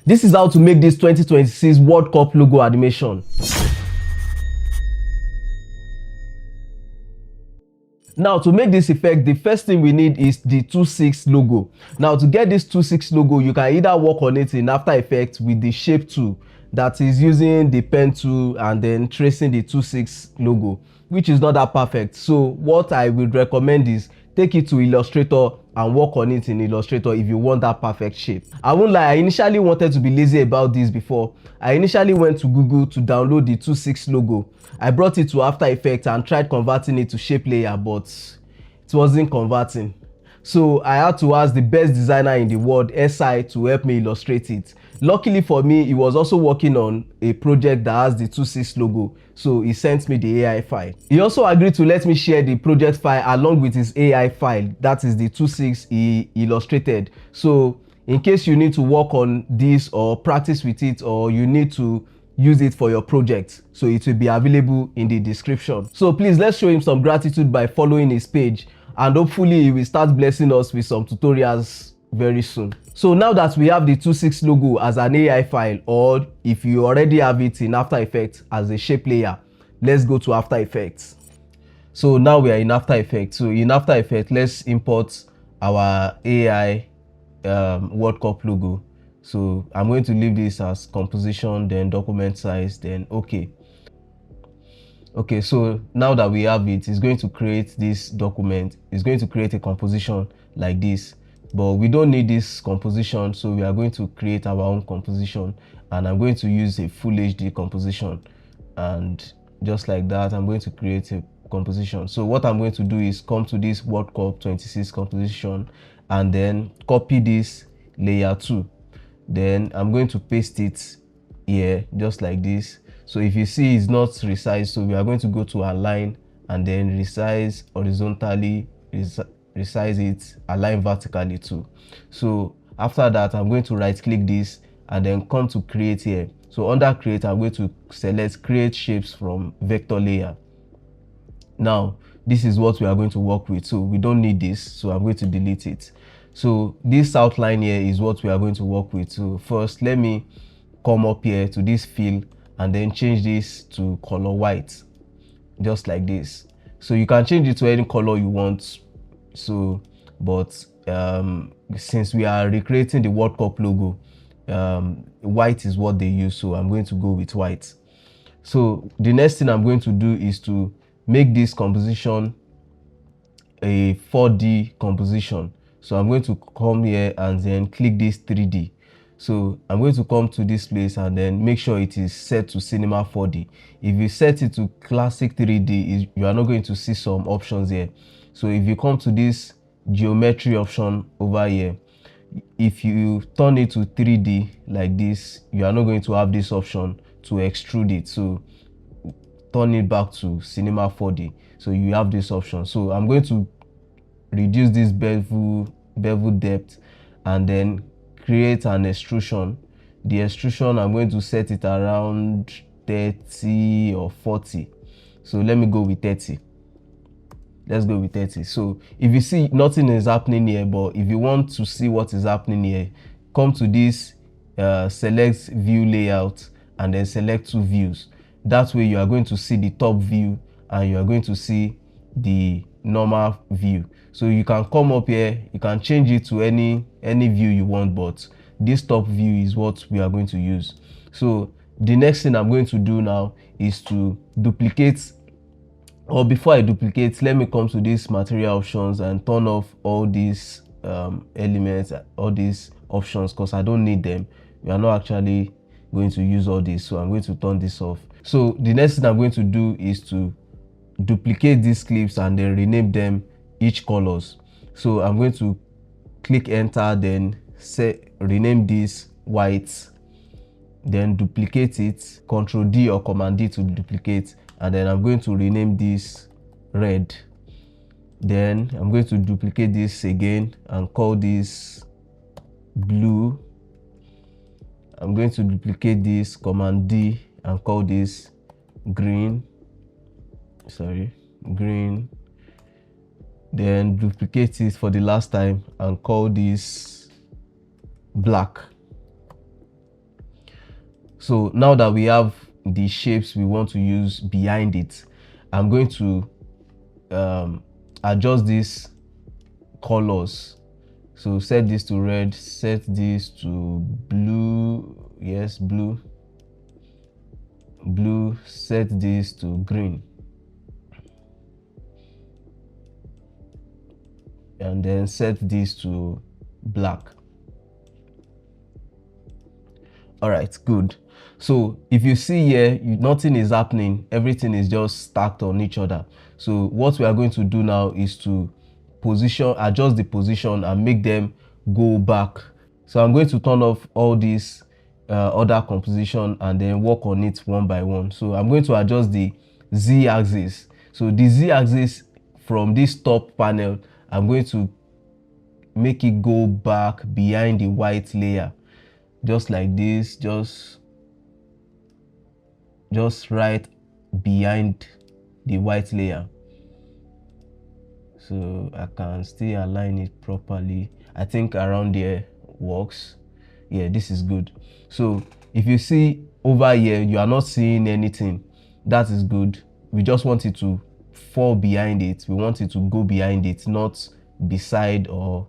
This is how to make this 2026 World Cup logo animation. Now, to make this effect, the first thing we need is the 2.6 logo. Now, to get this 2.6 logo, you can either work on it in After Effects with the shape tool, that is using the pen tool and then tracing the 2.6 logo, which is not that perfect. So what I would recommend is take it to Illustrator and work on it in Illustrator if you want that perfect shape. I won't lie, I initially wanted to be lazy about this before. I initially went to Google to download the 2.6 logo. I brought it to After Effects and tried converting it to shape layer, but it wasn't converting. So I had to ask the best designer in the world, SI, to help me illustrate it. Luckily for me, he was also working on a project that has the 2.6 logo, so he sent me the AI file. He also agreed to let me share the project file along with his AI file, that is the 2.6 he illustrated. So in case you need to work on this or practice with it, or you need to use it for your project, so it will be available in the description. So please, let's show him some gratitude by following his page, and hopefully he will start blessing us with some tutorials very soon. So now that we have the 2.6 logo as an AI file, or if you already have it in After Effects as a shape layer, let's go to After Effects. So now we are in After Effects. So in After Effects, let's import our AI World Cup logo. So I'm going to leave this as composition, then document size, then okay. Okay, so now that we have it, it's going to create this document. It's going to create a composition like this, but we don't need this composition, so we are going to create our own composition, and I'm going to use a full HD composition, and just like that, I'm going to create a composition. So what I'm going to do is come to this World Cup 26 composition and then copy this layer 2. Then I'm going to paste it here just like this. So if you see it's not resized, so we are going to go to align and then resize horizontally, resize it, align vertically too. So after that, I'm going to right click this and then come to create here. So under create, I'm going to select create shapes from vector layer. Now this is what we are going to work with, so we don't need this, so I'm going to delete it. So this outline here is what we are going to work with. So first, let me come up here to this fill and then change this to color white, just like this. So you can change it to any color you want. So but since we are recreating the World Cup logo, white is what they use, so I'm going to go with white. So the next thing I'm going to do is to make this composition a 4D composition. So I'm going to come here and then click this 3D. So I'm going to come to this place and then make sure it is set to Cinema 4D. If you set it to Classic 3D, you are not going to see some options here. So if you come to this geometry option over here, if you turn it to 3D like this, you are not going to have this option to extrude it. So turn it back to Cinema 4D, so you have this option. So I'm going to reduce this bevel depth and then create an extrusion. The extrusion, I'm going to set it around 30 or 40. So let me go with 30. Let's go with 30. So if you see nothing is happening here, but if you want to see what is happening here, come to this select view layout and then select two views. That way you are going to see the top view and you are going to see the normal view. So you can come up here, you can change it to any view you want, but this top view is what we are going to use. So the next thing I'm going to do now is to duplicate, or before I duplicate, let me come to these material options and turn off all these elements, all these options, because I don't need them. We are not actually going to use all this, so I'm going to turn this off. So the next thing I'm going to do is to duplicate these clips and then rename them each colors. So I'm going to click enter, then rename this white, then duplicate it, Ctrl D or Command D to duplicate, and then I'm going to rename this red. Then I'm going to duplicate this again and call this blue. I'm going to duplicate this, Command D, and call this green. Green. Then duplicate it for the last time and call this black. So now that we have the shapes we want to use behind it, I'm going to adjust these colors. So set this to red, set this to blue, yes, blue, set this to green, and then set this to black. All right, good. So if you see here, nothing is happening, everything is just stacked on each other. So what we are going to do now is to adjust the position and make them go back. So I'm going to turn off all these other composition and then work on it one by one. So I'm going to adjust the z-axis. So the z-axis from this top panel, I'm going to make it go back behind the white layer, just like this, just right behind the white layer. So I can still align it properly. I think around there works. Yeah, this is good. So if you see over here, you are not seeing anything. That is good. We just want it to fall behind it. We want it to go behind it, not beside or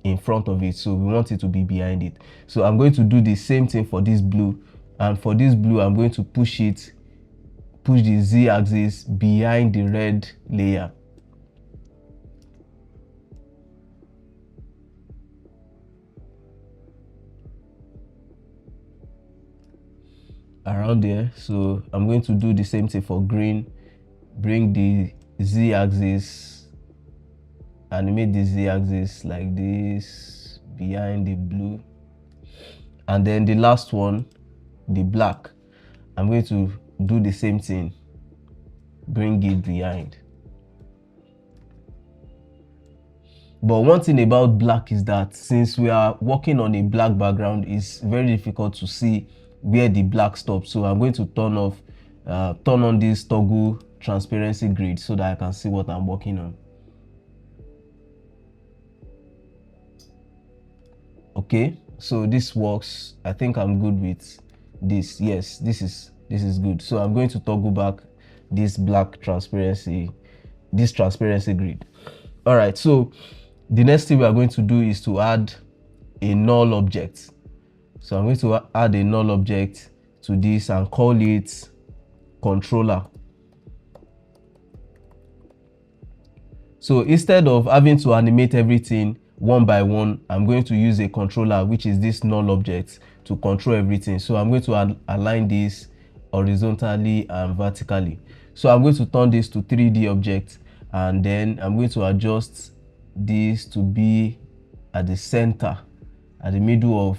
in front of it. So we want it to be behind it. So I'm going to do the same thing for this blue, and for this blue I'm going to push the z-axis behind the red layer. Around there. So I'm going to do the same thing for green. Bring the z-axis, animate the z-axis like this behind the blue, and then the last one, the black, I'm going to do the same thing, bring it behind. But one thing about black is that since we are working on a black background, it's very difficult to see where the black stops. So I'm going to turn on this toggle transparency grid so that I can see what I'm working on. Okay, so this works. I think I'm good with this. Yes, this is good. So I'm going to toggle back this transparency grid. All right, so the next thing we are going to do is to add a null object. So I'm going to add a null object to this and call it controller. So instead of having to animate everything one by one, I'm going to use a controller, which is this null object, to control everything. So I'm going to align this horizontally and vertically. So I'm going to turn this to 3D object, and then I'm going to adjust this to be at the center, at the middle of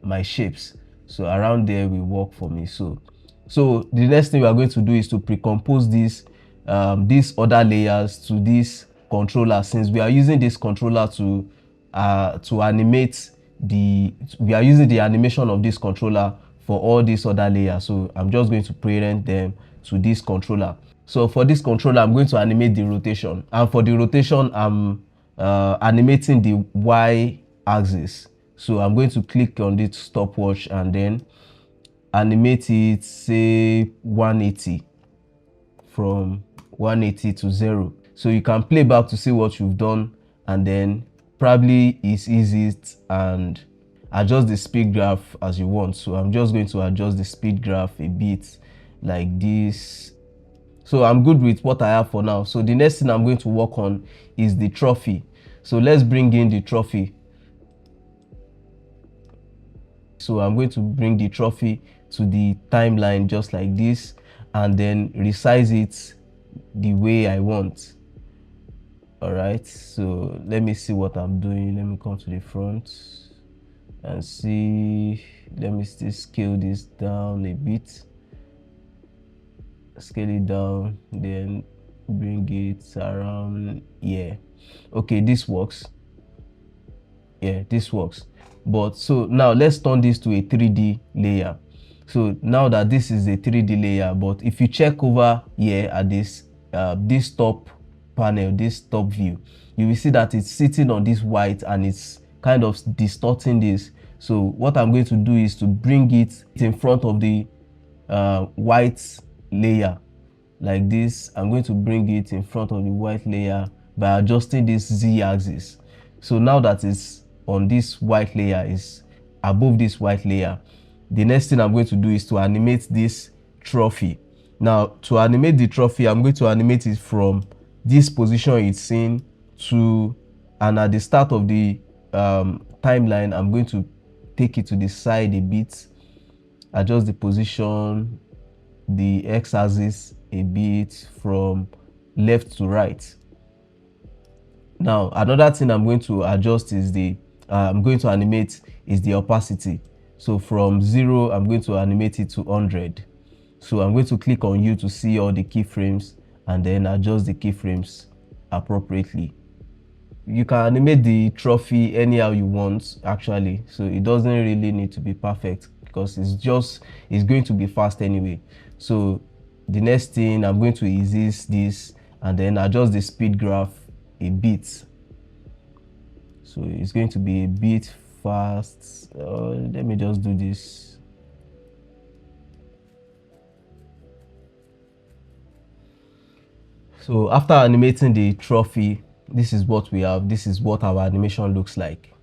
my shapes. So around there will work for me. So the next thing we are going to do is to pre-compose these other layers to this controller. Since we are using this controller to animate we are using the animation of this controller for all these other layers. So I'm just going to parent them to this controller. So for this controller, I'm going to animate the rotation, and for the rotation I'm animating the y axis. So I'm going to click on this stopwatch and then animate it, say 180, from 180 to 0. So you can play back to see what you've done, and then probably it's easiest and adjust the speed graph as you want. So I'm just going to adjust the speed graph a bit like this. So I'm good with what I have for now. So the next thing I'm going to work on is the trophy. So let's bring in the trophy. So I'm going to bring the trophy to the timeline just like this, and then resize it the way I want. All right, so let me see what I'm doing. Let me come to the front and see. Let me still scale this down a bit. Scale it down, then bring it around here. Okay, this works. Yeah, this works. But so now let's turn this to a 3D layer. So now that this is a 3D layer, but if you check over here at this top panel, this top view, you will see that it's sitting on this white and it's kind of distorting this. So what I'm going to do is to bring it in front of the white layer like this. I'm going to bring it in front of the white layer by adjusting this z-axis. So now that it's on this white layer, is above this white layer, the next thing I'm going to do is to animate this trophy. Now to animate the trophy, I'm going to animate it from this position it's in to, and at the start of the timeline, I'm going to take it to the side a bit, adjust the position, the x-axis a bit from left to right. Now another thing I'm going to adjust is the I'm going to animate is the opacity. So from 0, I'm going to animate it to 100. So I'm going to click on U to see all the keyframes and then adjust the keyframes appropriately. You can animate the trophy anyhow you want actually, so it doesn't really need to be perfect because it's going to be fast anyway. So the next thing I'm going to is this and then adjust the speed graph a bit, so it's going to be a bit fast. Let me just do this. So after animating the trophy, this is what we have. This is what our animation looks like.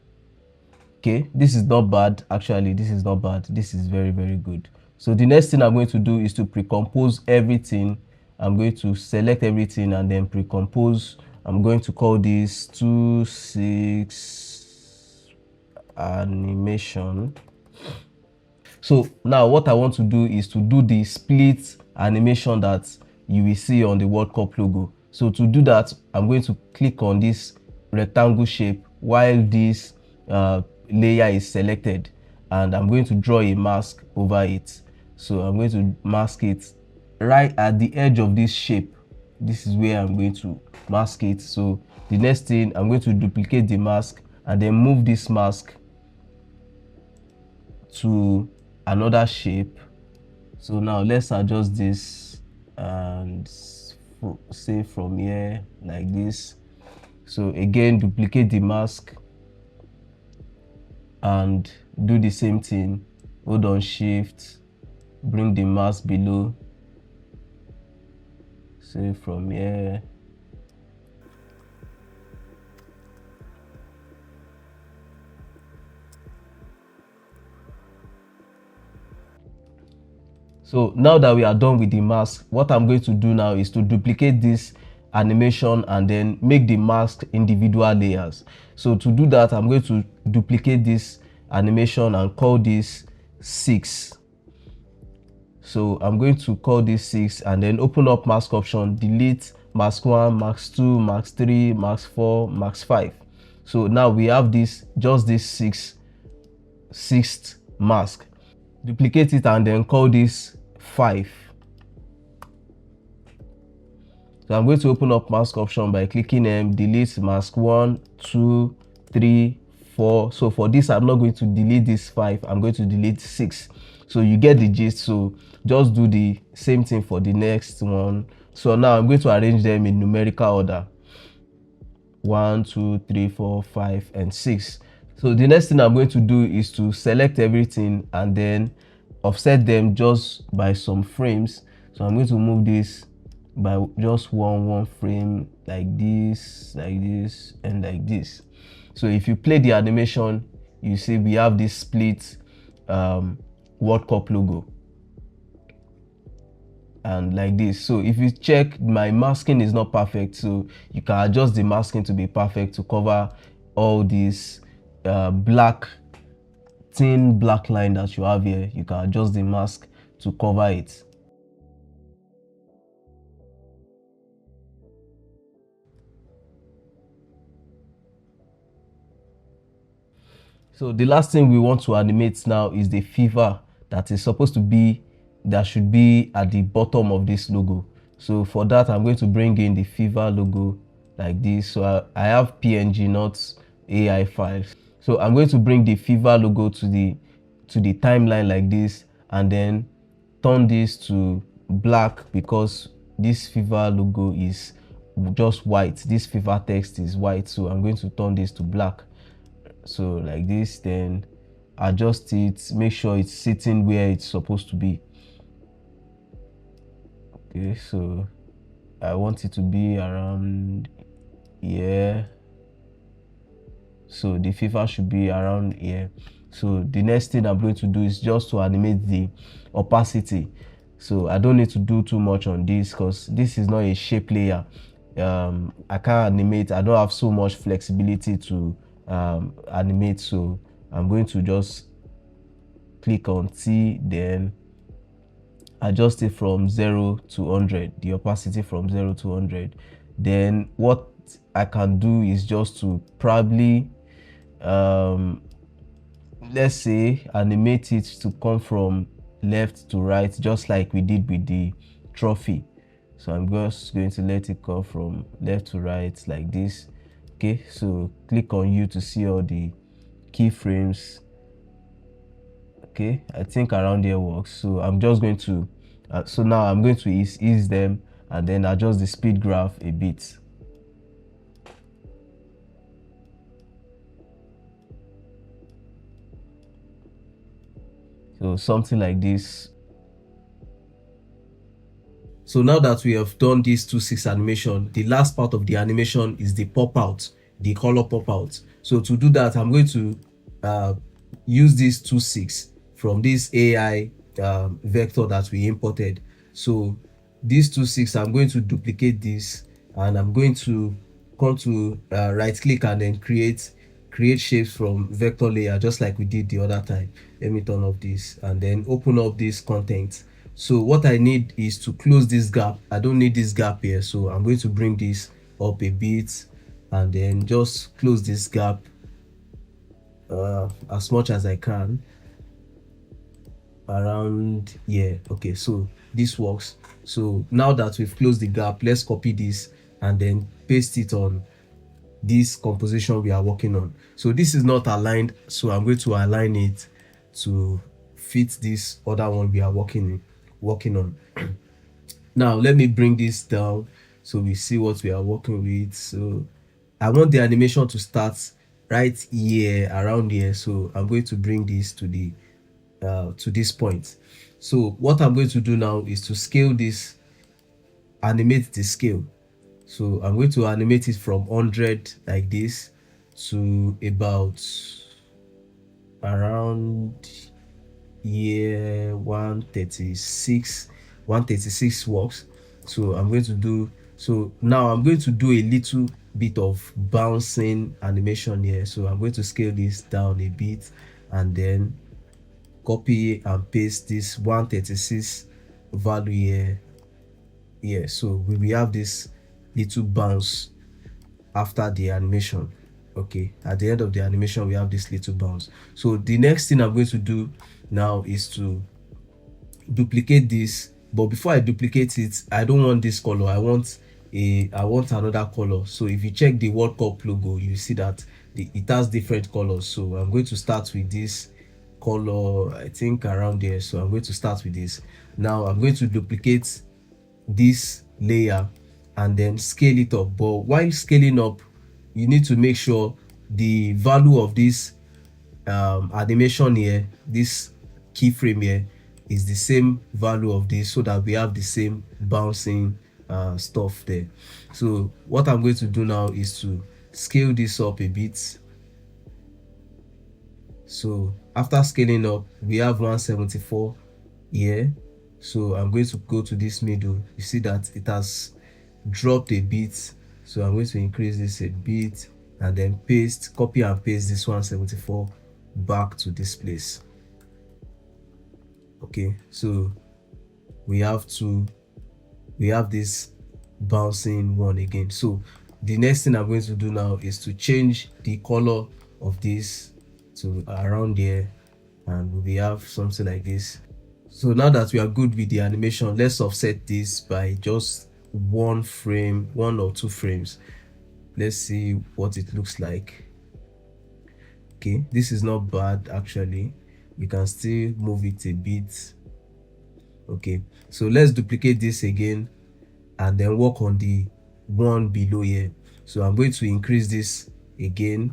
Okay, this is not bad actually. This is not bad. This is very, very good. So the next thing I'm going to do is to pre-compose everything. I'm going to select everything and then pre-compose. I'm going to call this 2.6 animation. So now what I want to do is to do the split animation that you will see on the World Cup logo. So to do that, I'm going to click on this rectangle shape while this layer is selected, and I'm going to draw a mask over it. So I'm going to mask it right at the edge of this shape. This is where I'm going to mask it. So the next thing, I'm going to duplicate the mask and then move this mask to another shape. So now let's adjust this and say from here like this. So again, duplicate the mask and do the same thing. Hold on shift, bring the mask below, say from here. So now that we are done with the mask, what I'm going to do now is to duplicate this animation and then make the mask individual layers. So to do that, I'm going to duplicate this animation and call this 6. So I'm going to call this 6 and then open up mask option, delete mask 1, mask 2, mask 3, mask 4, mask 5. So now we have this, just this sixth mask. Duplicate it and then call this 5. So I'm going to open up mask option by clicking delete mask 1, 2, 3, 4. So for this, I'm not going to delete this 5. I'm going to delete 6. So you get the gist. So just do the same thing for the next one. So now I'm going to arrange them in numerical order. 1, 2, 3, 4, 5, and 6. So the next thing I'm going to do is to select everything and then offset them just by some frames. So I'm going to move this by just one frame, like this, and like this. So if you play the animation, you see we have this split World Cup logo and like this. So if you check, my masking is not perfect, so you can adjust the masking to be perfect to cover all these thin black line that you have here. You can adjust the mask to cover it. So the last thing we want to animate now is the fever that is supposed to be, that should be at the bottom of this logo. So for that, I'm going to bring in the fever logo like this. So I have PNG, not AI files. So I'm going to bring the fever logo to the timeline like this and then turn this to black because this fever logo is just white. This fever text is white, so I'm going to turn this to black. So like this, then adjust it, make sure it's sitting where it's supposed to be. Okay, so I want it to be around here. So the FIFA should be around here. So the next thing I'm going to do is just to animate the opacity. So I don't need to do too much on this because this is not a shape layer. I can't animate. I don't have so much flexibility to animate. So I'm going to just click on T, then adjust it from 0 to 100, the opacity from 0 to 100. Then what I can do is just to probably let's say animate it to come from left to right, just like we did with the trophy. So I'm just going to let it come from left to right like this. Okay, so click on U to see all the keyframes. Okay, I think around here works. So I'm just going to so now I'm going to ease them and then adjust the speed graph a bit. So something like this. So now that we have done this 2:6 animation, the last part of the animation is the pop out, the color pop out. So to do that, I'm going to use this 2:6 from this AI vector that we imported. So this 2:6, I'm going to duplicate this and I'm going to come to right click and then create shapes from vector layer, just like we did the other time. Let me turn off this and then open up this content. So what I need is to close this gap. I don't need this gap here, so I'm going to bring this up a bit and then just close this gap as much as I can around here. Okay, so this works. So now that we've closed the gap, let's copy this and then paste it on this composition we are working on. So this is not aligned, so I'm going to align it to fit this other one we are working on. Now let me bring this down so we see what we are working with. So I want the animation to start right here, around here. So I'm going to bring this to the to this point. So what I'm going to do now is to scale this, animate the scale. So I'm going to animate it from 100 like this to about around here 136 works. So I'm going to do, so now I'm going to do a little bit of bouncing animation here. So I'm going to scale this down a bit and then copy and paste this 136 value here. So we have this little bounce after the animation. Okay, at the end of the animation we have this little bounce. So the next thing I'm going to do now is to duplicate this, but before I duplicate it, I don't want this color. I want another color. So if you check the World Cup logo, you see that it has different colors. So I'm going to start with this color, I think around there. So I'm going to start with this. Now I'm going to duplicate this layer and then scale it up. But while scaling up, you need to make sure the value of this animation here, this keyframe here, is the same value of this, so that we have the same bouncing stuff there. So what I'm going to do now is to scale this up a bit. So after scaling up, we have 174 here. So I'm going to go to this middle. You see that it has dropped a bit, so I'm going to increase this a bit and then copy and paste this 174 back to this place. Okay, so we have this bouncing one again. So the next thing I'm going to do now is to change the color of this to around here, and we have something like this. So now that we are good with the animation, let's offset this by just one or two frames. Let's see what it looks like. Okay, this is not bad actually. We can still move it a bit. Okay, so let's duplicate this again and then work on the one below here. So I'm going to increase this again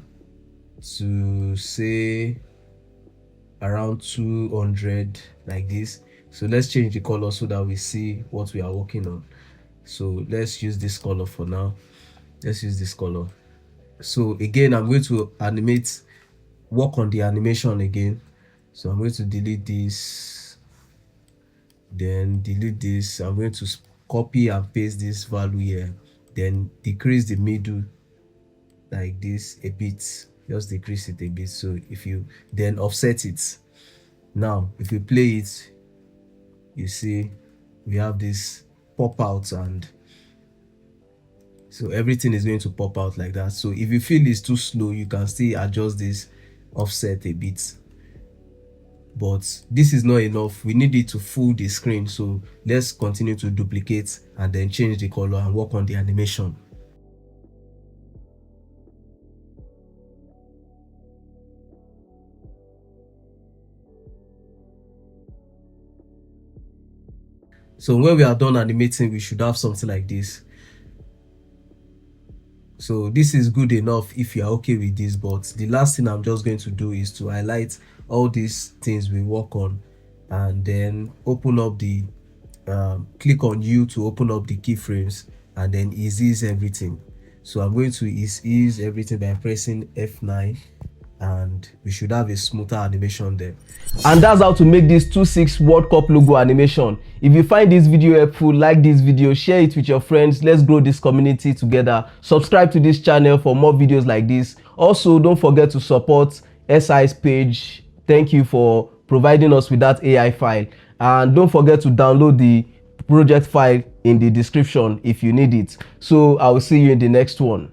to say around 200 like this. So let's change the color so that we see what we are working on. So let's use this color for now. Let's use this color. So again, I'm going to work on the animation again. So I'm going to delete this, then delete this. I'm going to copy and paste this value here, then decrease the middle like this a bit, just decrease it a bit. So if you then offset it, now if you play it, you see we have this pop out, and so everything is going to pop out like that. So if you feel it's too slow, you can still adjust this offset a bit, but this is not enough. We need it to full the screen. So let's continue to duplicate and then change the color and work on the animation. So when we are done animating, we should have something like this. So this is good enough if you are okay with this, but the last thing I'm just going to do is to highlight all these things we work on, and then open up the click on U to open up the keyframes, and then ease everything. So I'm going to ease everything by pressing F9, and we should have a smoother animation there. And that's how to make this 26 World Cup logo animation. If you find this video helpful, like this video, share it with your friends. Let's grow this community together. Subscribe to this channel for more videos like this. Also, don't forget to support SI's page. Thank you for providing us with that AI file. And don't forget to download the project file in the description if you need it. So I will see you in the next one.